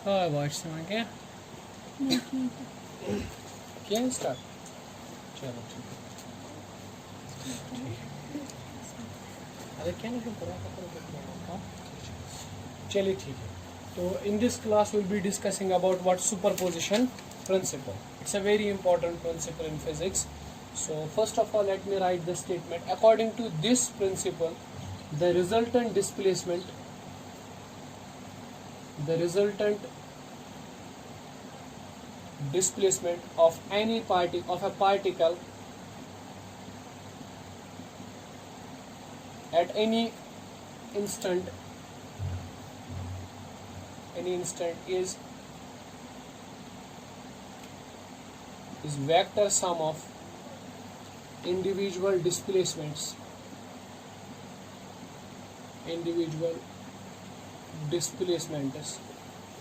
Voice क्या किया start? चलो ठीक है। अरे क्या नहीं करो, चलिए ठीक है। तो in this class will be discussing about what superposition principle. It's a very important principle in physics. So first of all, let me write the statement. According to this principle, the resultant displacement of any particle at any instant is vector sum of individual displacements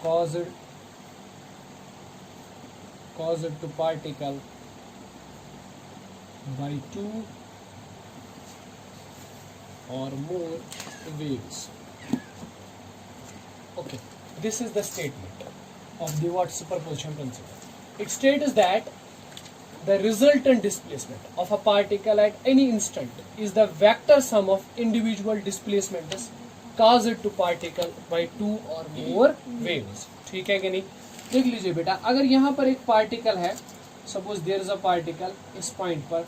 caused to particle by two or more waves. Okay, this is the statement of the what superposition principle. It states that the resultant displacement of a particle at any instant is the vector sum of individual displacements caused to particle by two or more waves. ठीक है कि नहीं? देख लीजिए बेटा, अगर यहाँ पर एक पार्टिकल है, suppose there is a particle इस पॉइंट पर,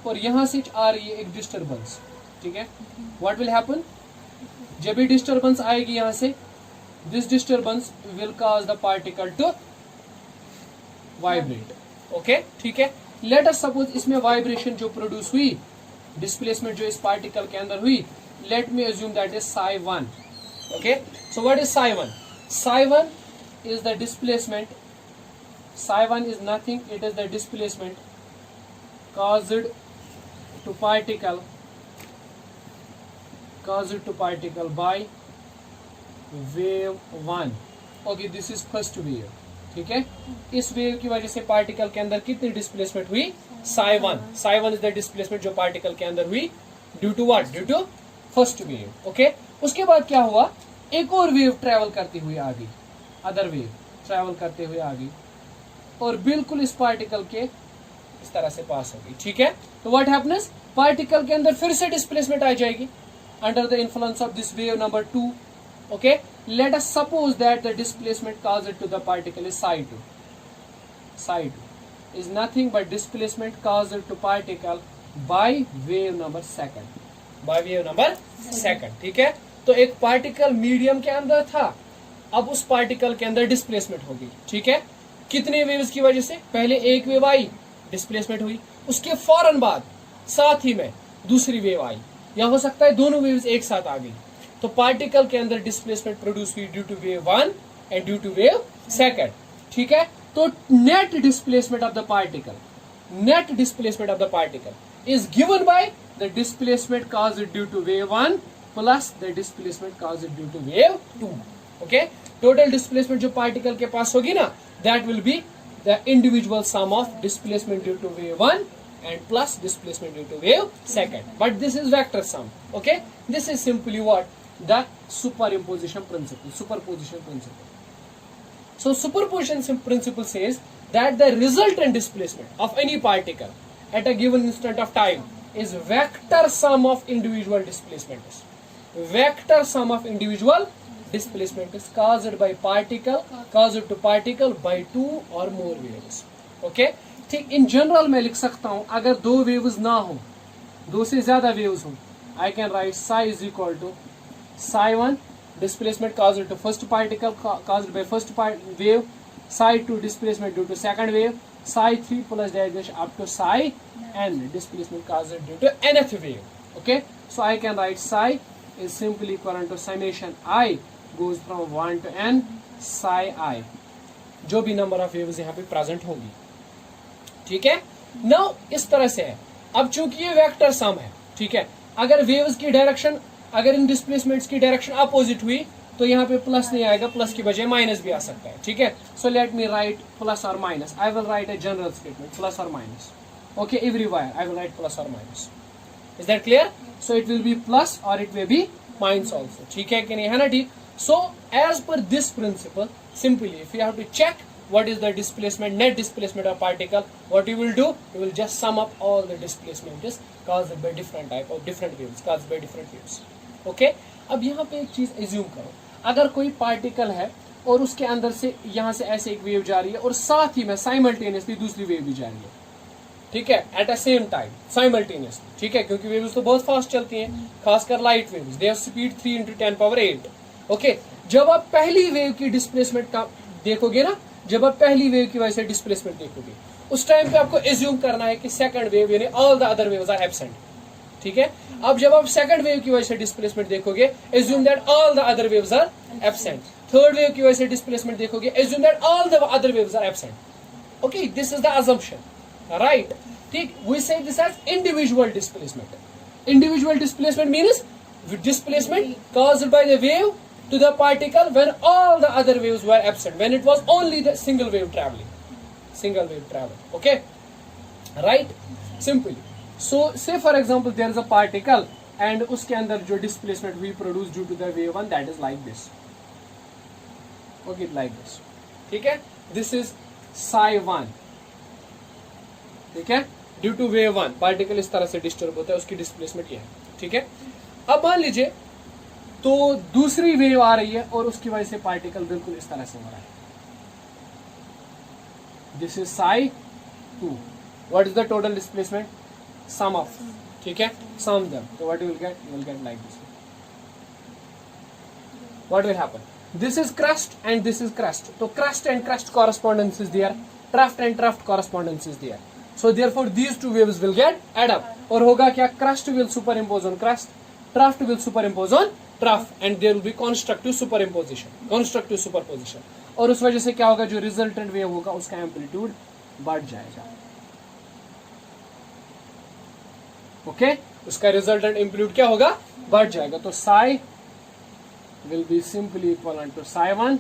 और यहाँ से आ रही है एक डिस्टर्बेंस, ठीक है, व्हाट विल हैपन? जब भी डिस्टर्बेंस आएगी यहाँ से, this disturbance will cause the particle to vibrate. Okay, ठीक है. लेट अस सपोज इसमें वाइब्रेशन जो प्रोड्यूस हुई, डिस्प्लेसमेंट जो इस पार्टिकल के अंदर हुई, let me assume that is psi1. Okay, so what is psi1? psi1 is the displacement. psi1 is nothing, it is the displacement caused to particle by wave 1. Okay, this is first wave. ठीक है, इस wave की वजह से particle के अंदर कितनी displacement हुई? psi1 इज द डिस्प्लेसमेंट जो पार्टिकल के अंदर हुई due to what? Due to first wave. Okay, उसके बाद क्या हुआ? एक और वेव ट्रेवल करती हुई आ गई, अदर वेव ट्रेवल करते हुए आ गई और बिल्कुल इस पार्टिकल के इस तरह से पास हो गई. ठीक है, तो व्हाट हैपन्स? पार्टिकल के अंदर फिर से डिस्प्लेसमेंट आ जाएगी under the influence of this wave number 2. Okay, let us suppose that the displacement caused to the particle is psi2. Psi2 is nothing but displacement caused to particle by wave number second. ठीक है, तो एक particle medium के अंदर था, अब उस particle के अंदर डिस्प्लेसमेंट होगी. ठीक है, कितने वेव्स की वजह से? पहले एक वेव आई, डिस्प्लेसमेंट हुई, उसके फौरन बाद साथ ही में दूसरी वेव आई, या हो सकता है दोनों वेव्स एक साथ आ गई. तो पार्टिकल के अंदर डिस्प्लेसमेंट प्रोड्यूस हुई due to wave 1 and due to wave 2. ठीक है, तो net displacement of the particle is given by the displacement caused due to wave 1 plus the displacement caused due to wave 2. Okay, total displacement जो particle के पास होगी ना, that will be the individual sum of displacement due to wave 1 and plus displacement due to wave 2. But this is vector sum. Okay, this is simply what? The superposition principle. So superposition principle says that the resultant displacement of any particle at a given instant of time is vector sum of individual displacements. Vector sum of individual displacement is caused to particle by two or more waves. Okay, ठीक. In general मैं लिख सकता हूं, अगर दो waves ना हो, दो से ज्यादा वेव्स हो, I can write psi is equal to psi1 displacement caused to first particle caused by first wave, psi2 displacement due to second wave, psi3 plus derivation up to psi n displacement caused due to nth wave. Okay, so I can write psi is simply equivalent to summation I goes from 1 to n psi I, जो भी number of waves यहाँ पे present होगी. ठीक है, now इस तरह से है. अब चूंकि ये वेक्टर सम है, ठीक है, अगर वेव्स की डायरेक्शन, अगर इन डिस्प्लेसमेंट्स की डायरेक्शन अपोजिट हुई तो यहाँ पे प्लस नहीं आएगा, प्लस की बजाय माइनस भी आ सकता है. ठीक है, so let me write plus और minus. I will write a general statement, plus और minus. Okay, everywhere I will write plus और minus. Is that clear? So it will be plus और it will be minus also. ठीक है कि नहीं? है ना? ठीक. So as per this principle, simply if you have to check what is the displacement, net displacement of particle, what you will do, you will just sum up all the displacement is caused by different type of different waves, caused by different waves. Okay, अब यहाँ पे एक चीज assume करो, अगर कोई particle है और उसके अंदर से यहाँ से ऐसे एक वेव जा रही है और साथ ही में साइमल्टेनियसली दूसरी वेव भी जा रही है, ठीक है, at a same time simultaneously, ठीक है, क्योंकि वेव्स तो बहुत फास्ट चलती हैं, खासकर light waves, they have speed 3 × 10⁸. Okay, जब आप पहली वेव की डिस्प्लेसमेंट का देखोगे ना, जब आप पहली वेव की वजह से डिस्प्लेसमेंट देखोगे, उस टाइम पे आपको एज्यूम करना है कि सेकंड वेव यानी all the other waves are absent, ठीक है. अब जब आप सेकंड वेव की वजह से डिस्प्लेसमेंट देखोगे, assume that all the other waves are absent. Third wave की वजह से डिस्प्लेसमेंट देखोगे, assume that all the other waves are absent. Okay, this is the assumption, right. ठीक, we say this as individual displacement. Individual displacement means displacement caused by the wave to the particle when all the other waves were absent, when it was only the single wave traveling. Okay, right, simply. So say for example there is a particle and उसके अंदर जो displacement we produce due to the wave one, that is like this. Okay, like this, ठीक है. This is psi1, ठीक है, due to wave one particle इस तरह से डिस्टर्ब होता है, उसकी डिस्प्लेसमेंट ये है, ठीक है. अब मान लीजिए तो दूसरी वेव आ रही है और उसकी वजह से पार्टिकल बिल्कुल इस तरह से हो रहा है. This is psi2. What is the total displacement? Sum of, ठीक है, सम देम. तो what you will get like this. What will happen? This is crest and this is crest. तो crest and crest correspondence is there, trough and trough correspondence is there. So therefore these two waves will get add up. और होगा क्या? Crust will superimpose on crust, trough will superimpose on trough, and there will be constructive superposition. और उस वजह से क्या होगा? जो रिजल्टेंट वेव होगा उसका एम्पलीट्यूड बढ़ जाएगा. ओके, उसका रिजल्टेंट एम्पलीट्यूड क्या होगा? बढ़ जाएगा. तो psi will be simply equivalent to psi1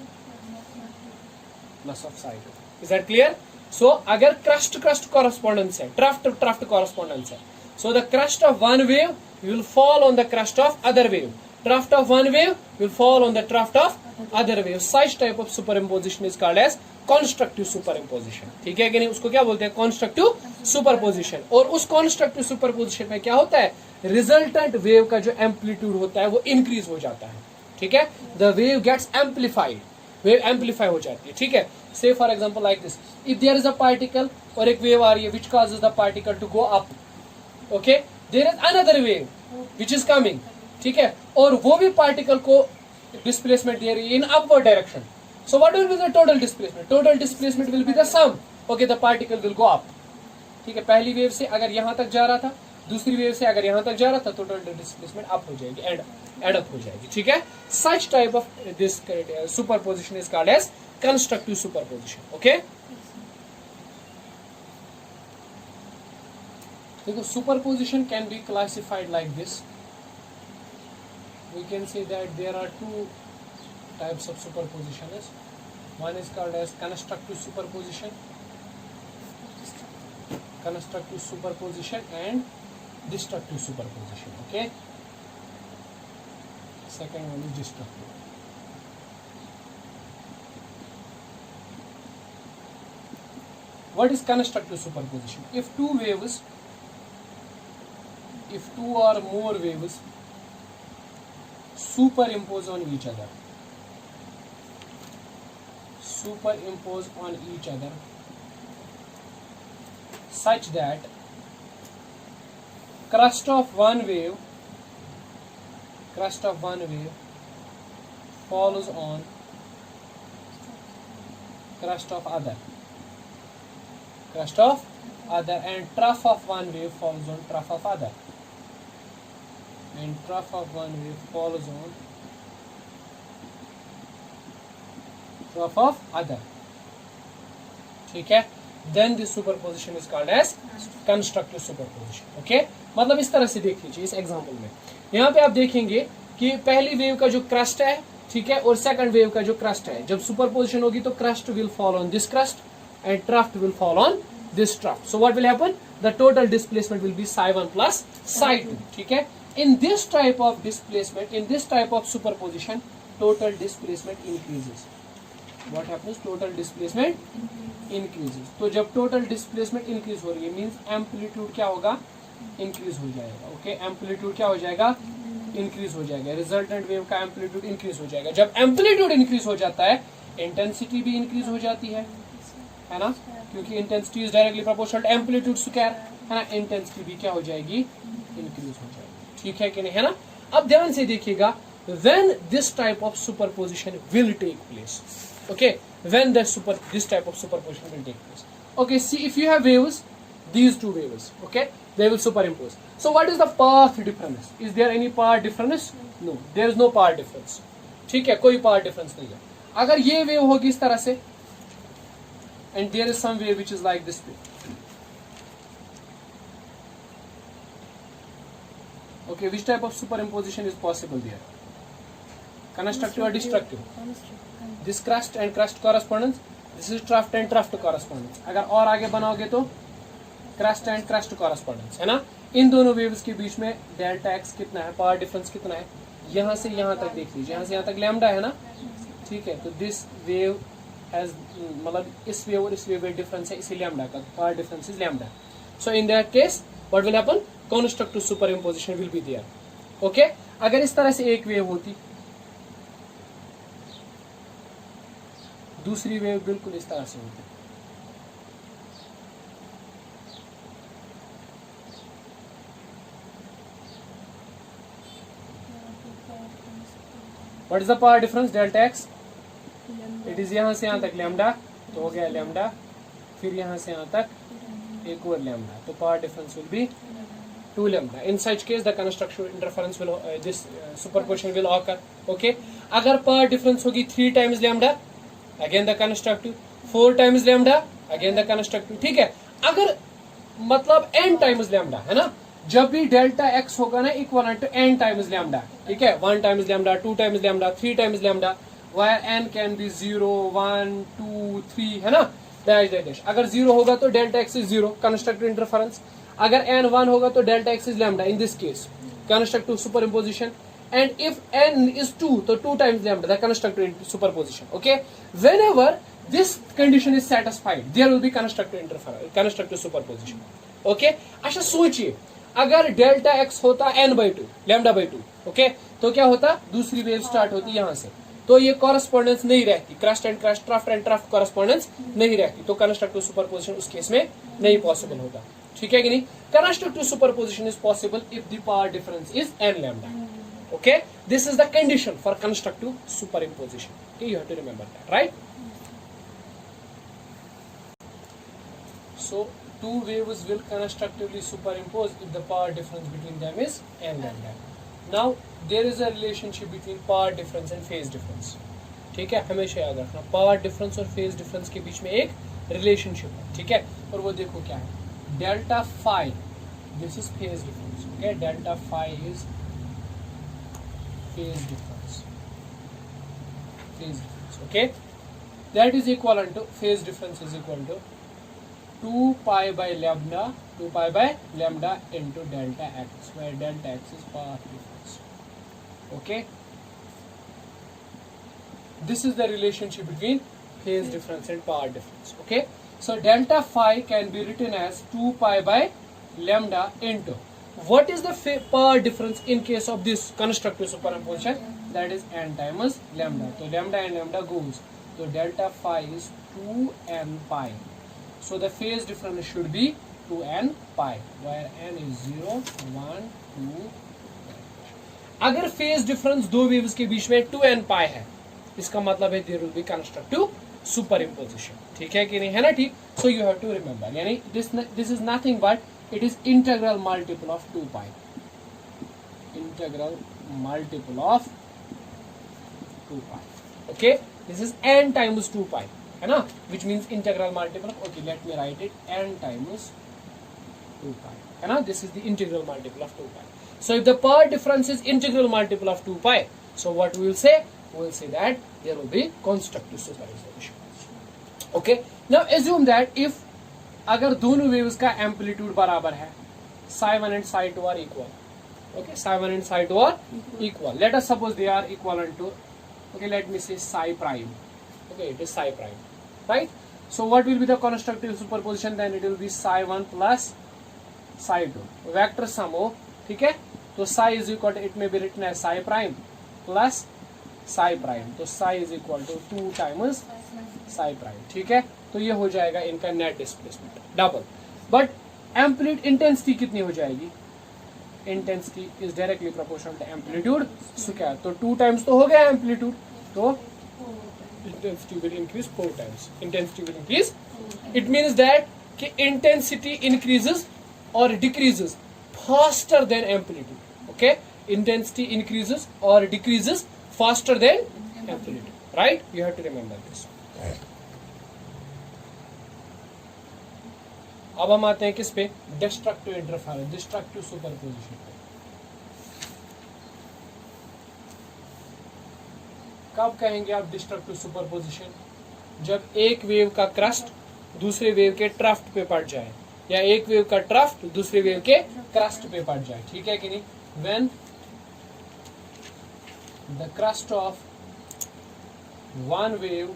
plus of psi2. Is that clear? So अगर crust correspondence है, trough correspondence है, so the crust of one wave will fall on the crust of other wave, trough of one wave will fall on the trough of other wave. Such type of superimposition is called as constructive superimposition. ठीक है कि नहीं? उसको क्या बोलते हैं? constructive superposition. और उस constructive superposition में क्या होता है? resultant wave का जो amplitude होता है वो increase हो जाता है, ठीक है. the wave gets amplified, wave amplify हो जाती है, ठीक है. Say for example like this, if there is a particle और एक wave आ रही है which causes the particle to go up, okay, there is another wave which is coming, ठीक है, और वो भी particle को displacement दे रही है in upward direction. So what will be the total displacement? Total displacement will be the sum. Okay, the particle will go up. ठीक है, पहली वेव से अगर यहाँ तक जा रहा था, दूसरी वेव से अगर यहाँ तक जा रहा था, तो टोटल डिस्प्लेसमेंट अप हो जाएगी, एड अप हो जाएगी, ठीक है. Such type of this superposition is called as constructive superposition. Okay. देखो, superposition can be classified like this. We can say that there are two types of superposition. One is called as constructive superposition and destructive superposition. Okay. Second one is destructive. What is constructive superposition? If two or more waves superimpose on each other, such that crust of one wave follows on crust of other, and trough of one wave follows on trough of other, and trough of one wave follows on trough of other, ठीक है. Then this superposition is called as constructive superposition. Okay, मतलब इस तरह से देख लीजिए. इस example में यहाँ पे आप देखेंगे कि पहली वेव का जो क्रस्ट है, ठीक है, और सेकंड वेव का जो क्रस्ट है, जब सुपरपोजिशन होगी तो crust will fall on this crust and trough will fall on this trough. So what will happen? The total displacement will be psi1 plus psi2. ठीक है. In this type of displacement, in this type of superposition, total displacement increases. What happens? Total displacement increases. तो जब total displacement increase हो रही है means amplitude क्या होगा? Increase हो जाएगा. Okay, amplitude क्या हो जाएगा? Increase हो जाएगा. Resultant wave का amplitude increase हो जाएगा. जब amplitude increase हो जाता है, intensity भी increase हो जाती है ना? क्योंकि intensity is directly proportional to amplitude square, है ना? Intensity भी क्या हो जाएगी? Increase हो जाएगी. ठीक है कि नहीं, है ना? अब ध्यान से देखिएगा. When this type of superposition will take place. Okay, when this type of superposition will take place. Okay, see, if you have waves, these two waves, okay, they will superimpose. So what is the path difference? Is there any path difference? No, there is no path difference. ठीक है, कोई path difference नहीं है. अगर ये wave होगी इस तरह से, and there is some wave which is like this way. Okay, which type of superimposition is possible there? Constructive or destructive? This crust and crust correspondence, this is trough and trough correspondence. अगर और आगे बनाओगे तो crust and crust correspondence, है ना? इन दोनों waves के बीच में डेल्टा एक्स कितना है, पावर डिफरेंस कितना है? यहाँ से यहाँ तक देख लीजिए, यहाँ से यहाँ तक लैम्डा है ना? ठीक है, तो दिस वेव हैज, मतलब इस वेव और इस वेव में डिफरेंस है, इसी लैम्डा का, power difference is lambda. So in that case what will happen? Constructive superimposition will be there. Okay, अगर इस तरह से एक वेव होती, दूसरी वेव बिल्कुल इस तरह से होती. What is the power difference? Delta x, it is यहाँ से यहाँ तक लैम्डा, तो हो गया लैम्डा, फिर यहाँ से यहाँ तक एक और लैम्डा, तो power difference will be 2 lambda. In such case, the constructive interference will this superposition will occur. Okay. अगर पावर डिफरेंस होगी 3 times lambda, again the constructive, 4 times lambda, again the constructive. ठीक है. अगर मतलब n times lambda, है ना? जब भी डेल्टा एक्स होगा ना equal to n times lambda, ठीक है? 1 times lambda, 2 times lambda, 3 times lambda, where n can be 0, 1, 2, 3, है ना? Dash dash dash. अगर 0 होगा तो delta X is 0, constructive interference. अगर n 1 होगा तो delta X is lambda, in this case constructive superimposition. And if n is 2 तो 2 times lambda, the constructive superposition. Okay, whenever this condition is satisfied there will be constructive superposition. Okay, अच्छा सोचिए, अगर delta x होता n/2 लैम्डा/2, okay, तो क्या होता? दूसरी wave start होती यहां से, तो ये कॉरेस्पॉन्डेंस नहीं रहती, crust and crust, trough and trough correspondence नहीं रहती, तो कंस्ट्रक्टिव सुपरपोजिशन उस केस में नहीं पॉसिबल होता. ठीक है कि नहीं? Constructive superposition is possible if the power difference is n lambda. Okay, this is the condition for constructive superimposition. Okay, you have to remember that, right? So two waves will constructively superimpose if the power difference between them is n lambda. Now there is a relationship between power difference and phase difference. ठीक है, हमेशा याद रखना, power difference और phase difference के बीच में एक relationship है. ठीक है, और वो देखो क्या है, delta phi, this is phase difference. Okay, delta phi is phase difference. Okay, that is equivalent to, phase difference is equal to 2 pi by lambda into delta x, where delta x is path difference. Okay, this is the relationship between phase difference and power difference. Okay, so delta phi can be written as 2 pi by lambda into, what is the power difference in case of this constructive superimposition? That is n times lambda. So lambda and lambda goes, so delta phi is 2n pi. So the phase difference should be 2n pi, where n is 0, 1, 2. अगर phase difference दो waves के बीच में 2n pi है, इसका मतलब है there will be constructive superimposition. ठीक है कि नहीं, है ना? ठीक. So you have to remember, यानी this is nothing but it is integral multiple of 2 pi. Integral multiple of 2 pi. Okay, this is n times 2 pi, है ना? Which means integral multiple of, okay, let me write it, n times 2 pi, है ना? This is the integral multiple of 2 pi. So if the power difference is integral multiple of 2 pi, so what we will say? We will say that there will be constructive superimposition. Okay, now assume that if अगर दोनों waves का amplitude बराबर है, psi1 and psi2 are equal. Okay, psi1 and psi2 are equal. Let us suppose they are equivalent to Okay, let me say psi prime. Okay, it is psi prime, right? So what will be the constructive superposition? Then it will be psi 1 plus psi 2. Vector sum हो, ठीक है? तो psi is equal to, it may be written as psi prime plus psi prime. तो psi is equal to 2 times psi prime. ठीक है? तो ये हो जाएगा इनका net displacement double. But amplitude intensity कितनी हो जाएगी? Intensity is directly proportional to amplitude square. तो 2 टाइम्स तो हो गया एम्पलीट्यूड, तो intensity will increase 4 times. Intensity will increase. It means that कि intensity increases or decreases faster than amplitude. Okay, intensity increases or decreases faster than amplitude. Right? You have to remember this. अब हम आते हैं किस पे? Destructive interference, destructive superposition पे. कब कहेंगे आप डिस्ट्रक्टिव सुपरपोजिशन? जब एक वेव का क्रस्ट दूसरे वेव के ट्रफ्ट पे पड़ जाए, या एक वेव का ट्रफ्ट दूसरे वेव के क्रस्ट पे पड़ जाए. ठीक है कि नहीं? When the crest of one wave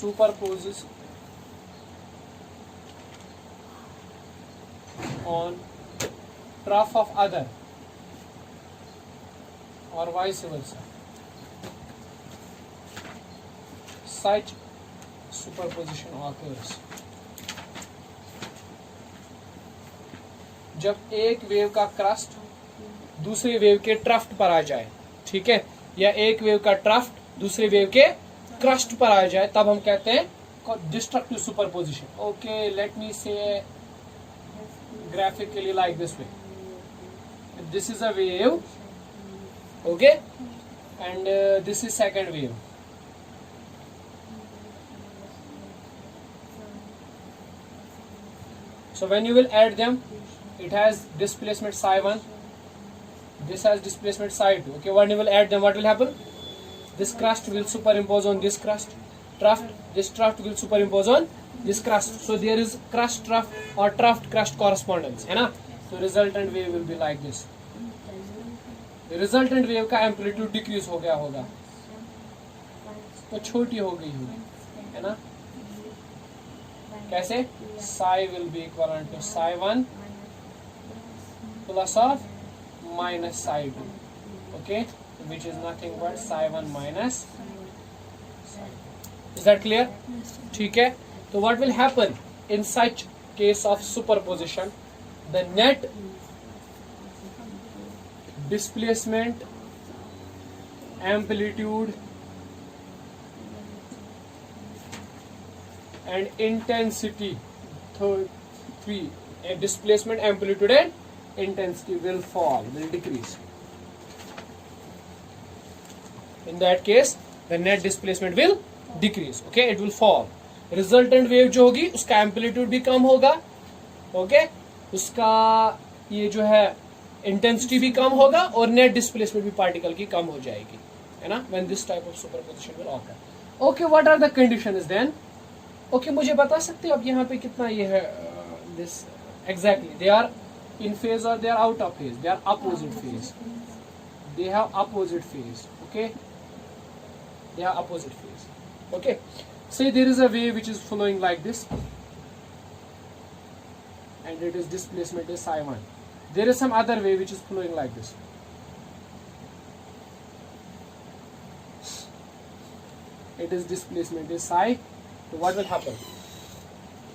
superposes on trough of other or vice versa, such superposition occurs. जब एक वेव का क्रस्ट दूसरे वेव के ट्रफ्ट पर आ जाए, ठीक है, या एक वेव का ट्रफ्ट दूसरे वेव के क्रस्ट पर आ जाए, तब हम कहते हैं destructive superposition. Okay, let me से graphically like this way. This is a wave, okay, and this is second wave. So when you will add them, it has displacement psi 1, this has displacement psi 2. Okay, when you will add them, what will happen? This crust will superimpose on this crust, trough. This trough will superimpose on this crust. So there is crust trough or trough crust correspondence, है ना? So resultant wave will be like this. The resultant wave का amplitude decrease हो गया होगा, तो छोटी हो गई होगी, है ना? कैसे? psi will be equivalent to psi 1 plus of minus psi 2. Okay, which is nothing but psi 1 minus psi 2. Is that clear? ठीक है. So what will happen in such case of superposition? The net displacement, amplitude and intensity, displacement, amplitude and intensity will fall, will decrease. In that case, the net displacement will decrease. Okay, it will fall. Resultant wave जो होगी उसका amplitude भी कम होगा, okay, उसका ये जो है intensity भी कम होगा, और नेट डिस्प्लेसमेंट भी पार्टिकल की कम हो जाएगी, है ना? When this type of superposition will occur. Okay, what are the conditions then? Okay, मुझे बता सकते हो आप यहाँ पे कितना ये है this exactly? They are in phase और they are out of phase? They are opposite phase. They have opposite phase. Okay, they are opposite phase. Okay, say there is a wave which is flowing like this, and it is displacement is psi 1. There is some other wave which is flowing like this. It is displacement is psi. So what will happen?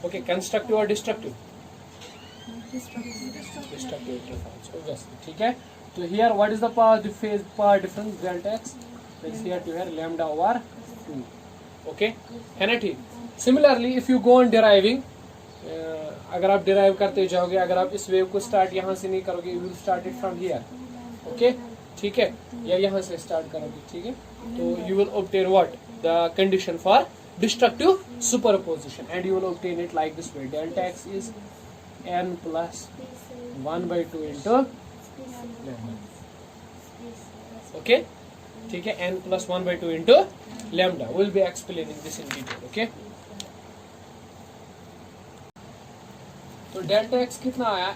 Okay, constructive or destructive? Destructive interference. Obviously, ठीक है. So here what is the power, the phase power difference delta x? Let's here to here lambda over 2. Okay, है ना? ठीक. Similarly if you go on deriving, अगर आप derive करते जाओगे, अगर आप इस वेव को स्टार्ट यहाँ से नहीं करोगे, you will start it from here. Okay, ठीक है, या यहाँ से स्टार्ट करोगे, ठीक है, तो you will obtain what? The condition for destructive superposition, and you will obtain it like this way. Delta X is n plus 1/2 into lambda. Okay, ठीक है, n plus 1/2 into lambda. We'll be explaining this in detail. Okay. तो delta x कितना आया?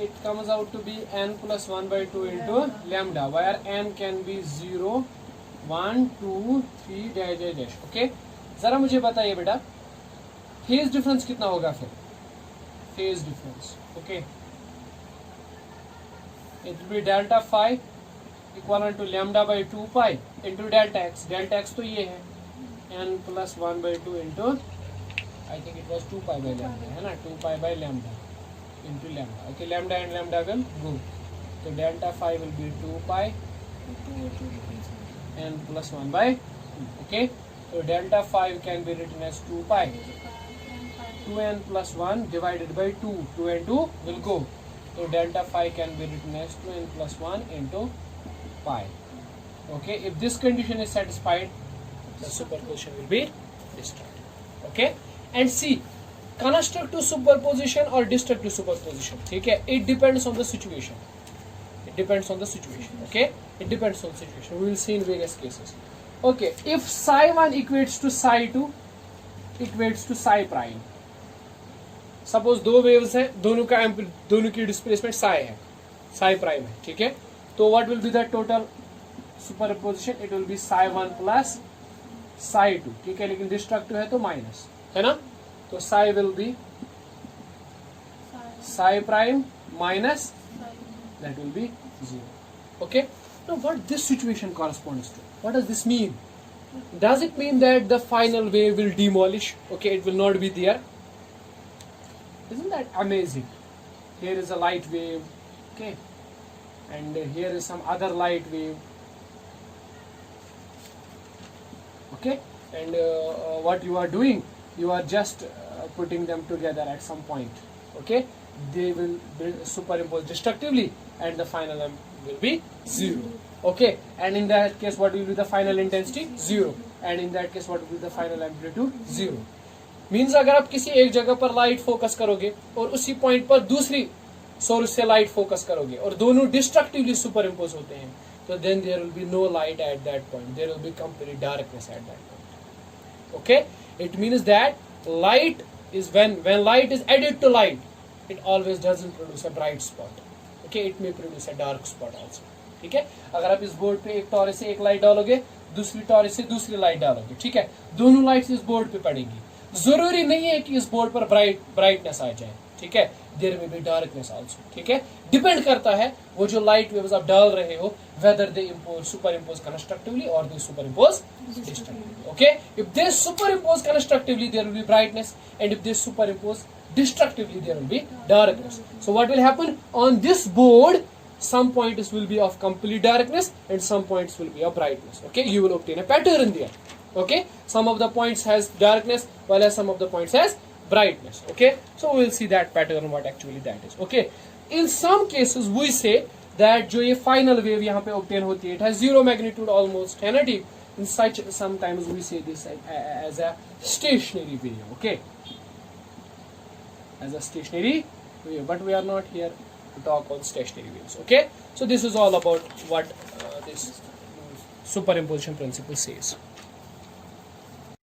It comes out to be n plus 1/2 into lambda, where n can be 0, 1 2 3 dash dash dash. Okay, जरा मुझे बताइए बेटा phase difference कितना होगा फिर? Phase difference okay, it will be delta phi equal to lambda by 2 pi into delta X. Delta X तो ये है n plus 1 by 2 into I think it was 2 pi by lambda, है ना, 2 pi by lambda into lambda. Okay, lambda and lambda will go, तो delta phi will be 2 pi n plus 1 by 2. Okay, so delta 5 can be written as 2 pi 2n plus 1 divided by 2. 2 and 2 will go, so delta 5 can be written as 2n plus 1 into pi. Okay, if this condition is satisfied, the superposition will be destroyed. Okay, and see constructive superposition or destructive superposition, ठीक है, it depends on the situation. It depends on the situation. Okay, it depends on the situation. We will see in various cases. Okay, if psi 1 equates to psi 2 equates to psi prime. Suppose दो waves है, दोनों की displacement psi है, psi prime है, ठीक है, तो what will be the total superposition? It will be psi 1 plus psi 2, ठीक है, लेकिन destructive है तो minus, है ना, तो psi will be psi prime minus, that will be 0. Okay, now what this situation corresponds to? What does this mean? Does it mean that the final wave will demolish? Okay, it will not be there. Isn't that amazing? Here is a light wave, okay, and here is some other light wave, okay, and what you are doing, you are just putting them together at some point, okay, they will superimpose destructively and the final will be 0. Okay, and in that case what will be the final intensity? 0. And in that case what will be the final amplitude? 0. Means अगर आप किसी एक जगह पर light focus करोगे और उसी point पर दूसरी सोर्स से लाइट फोकस करोगे और दोनों डिस्ट्रक्टिवली सुपर इम्पोज होते हैं, तो then there will be no light at that point, there will be complete darkness at that point. Okay, it means that light is when light is added to light, it always doesn't produce a bright spot. Okay, it may produce a dark spot also. ठीक है, अगर आप इस board पे एक torch से एक light डालोगे, दूसरी टॉर्च से दूसरी लाइट डालोगे, ठीक है, दोनों लाइट्स इस बोर्ड पे पड़ेगी. जरूरी नहीं है कि इस बोर्ड पर ब्राइटनेस आ जाए, ठीक है, देयर में बी डार्कनेस आल्सो, ठीक है, डिपेंड करता है वो जो लाइट वेव्स आप डाल रहे हो, whether they superimpose constructively or they superimpose destructively. Okay, if they superimpose constructively there will be brightness, and if they superimpose destructively there will be darkness. So what will happen on this board? Some points will be of complete darkness and some points will be of brightness. Okay, you will obtain a pattern there. Okay, some of the points has darkness while some of the points has brightness. Okay, so we will see that pattern, what actually that is. Okay, in some cases we say that जो ये final wave यहाँ पे obtain होती है, it has zero magnitude almost, है ना, ठीक. In such sometimes we say this as a stationary wave. Okay, as a stationary wave, but we are not here to talk on stationary waves. Okay, so this is all about what this superimposition principle says.